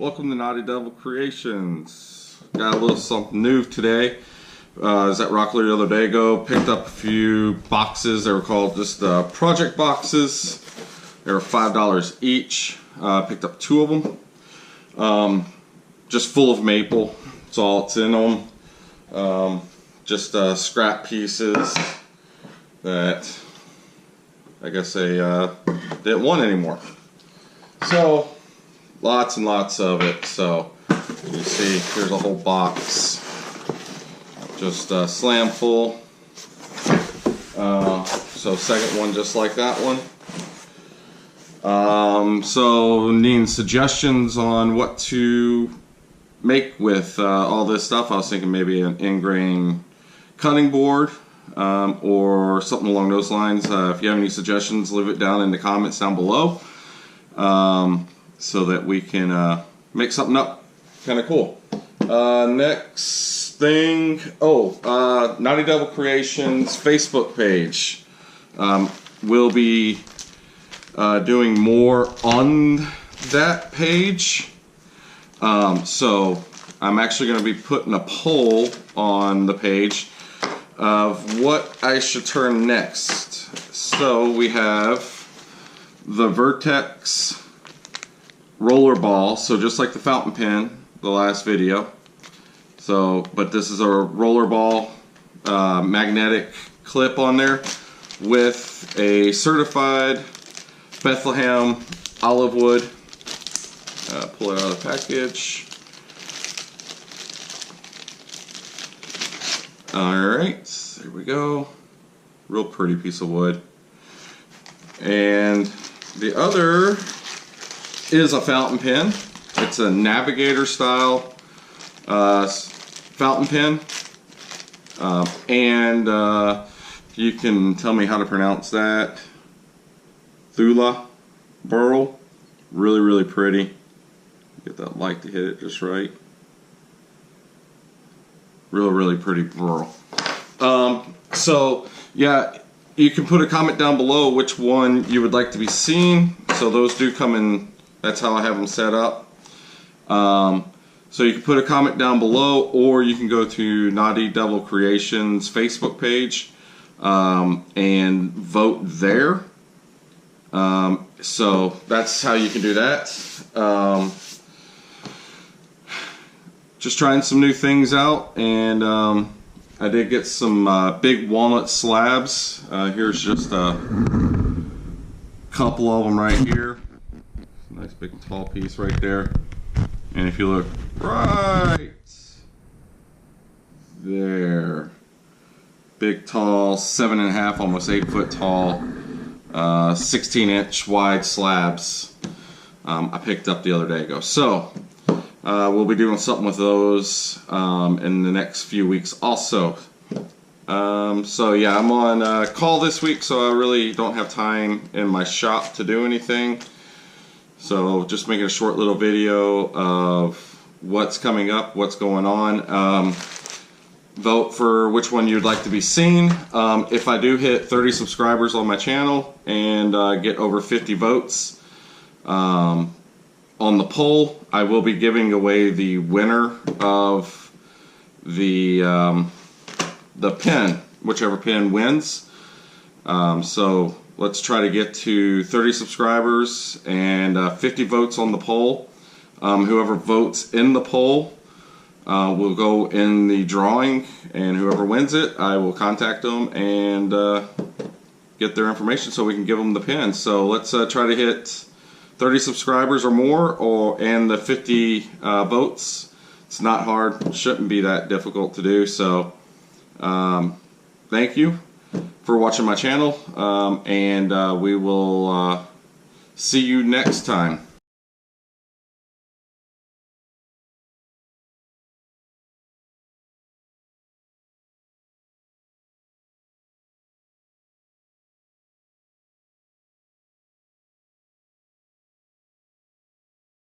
Welcome to Knotty Devil Creations. Got a little something new today. I was at Rockler the other day ago, picked up a few boxes. They were called just project boxes. They were $5 each. Picked up 2 of them. Just full of maple. That's all it's in them. Just scrap pieces that I guess they didn't want anymore. So lots and lots of it. So you see here's a whole box just slam full. So second one just like that one. So needing suggestions on what to make with all this stuff. I was thinking maybe an ingrain cutting board or something along those lines. If you have any suggestions, leave it down in the comments down below so that we can make something up kind of cool. Next thing, Knotty Devil Creations Facebook page. We'll be doing more on that page. So I'm actually going to be putting a poll on the page of what I should turn next. So we have the Vertex roller ball, so just like the fountain pen, the last video. So, but this is a roller ball magnetic clip on there with a certified Bethlehem olive wood. Pull it out of the package. Alright, there we go. Real pretty piece of wood. And the other is a fountain pen. It's a navigator style fountain pen. You can tell me how to pronounce that. Thula burl. Really pretty. Get that light to hit it just right. Really pretty burl. So yeah, you can put a comment down below which one you would like to be seen. So those do come in. That's how I have them set up. So you can put a comment down below, or you can go to Knotty Devil Creations Facebook page and vote there. So that's how you can do that. Just trying some new things out, and I did get some big walnut slabs. Here's just a couple of them right here. Nice big tall piece right there. And if you look right there, big tall 7.5, almost 8 foot tall, 16-inch wide slabs I picked up the other day ago. So we'll be doing something with those in the next few weeks also. So yeah, I'm on call this week, so I really don't have time in my shop to do anything. So just making a short little video of what's coming up, what's going on. Vote for which one you'd like to be seen. If I do hit 30 subscribers on my channel and get over 50 votes on the poll, I will be giving away the winner of the pen, whichever pen wins. So let's try to get to 30 subscribers and 50 votes on the poll. Whoever votes in the poll will go in the drawing, and whoever wins it, I will contact them and get their information so we can give them the pen. So let's try to hit 30 subscribers or more, and the 50 votes. It's not hard. It shouldn't be that difficult to do. So thank you for watching my channel, and we will see you next time.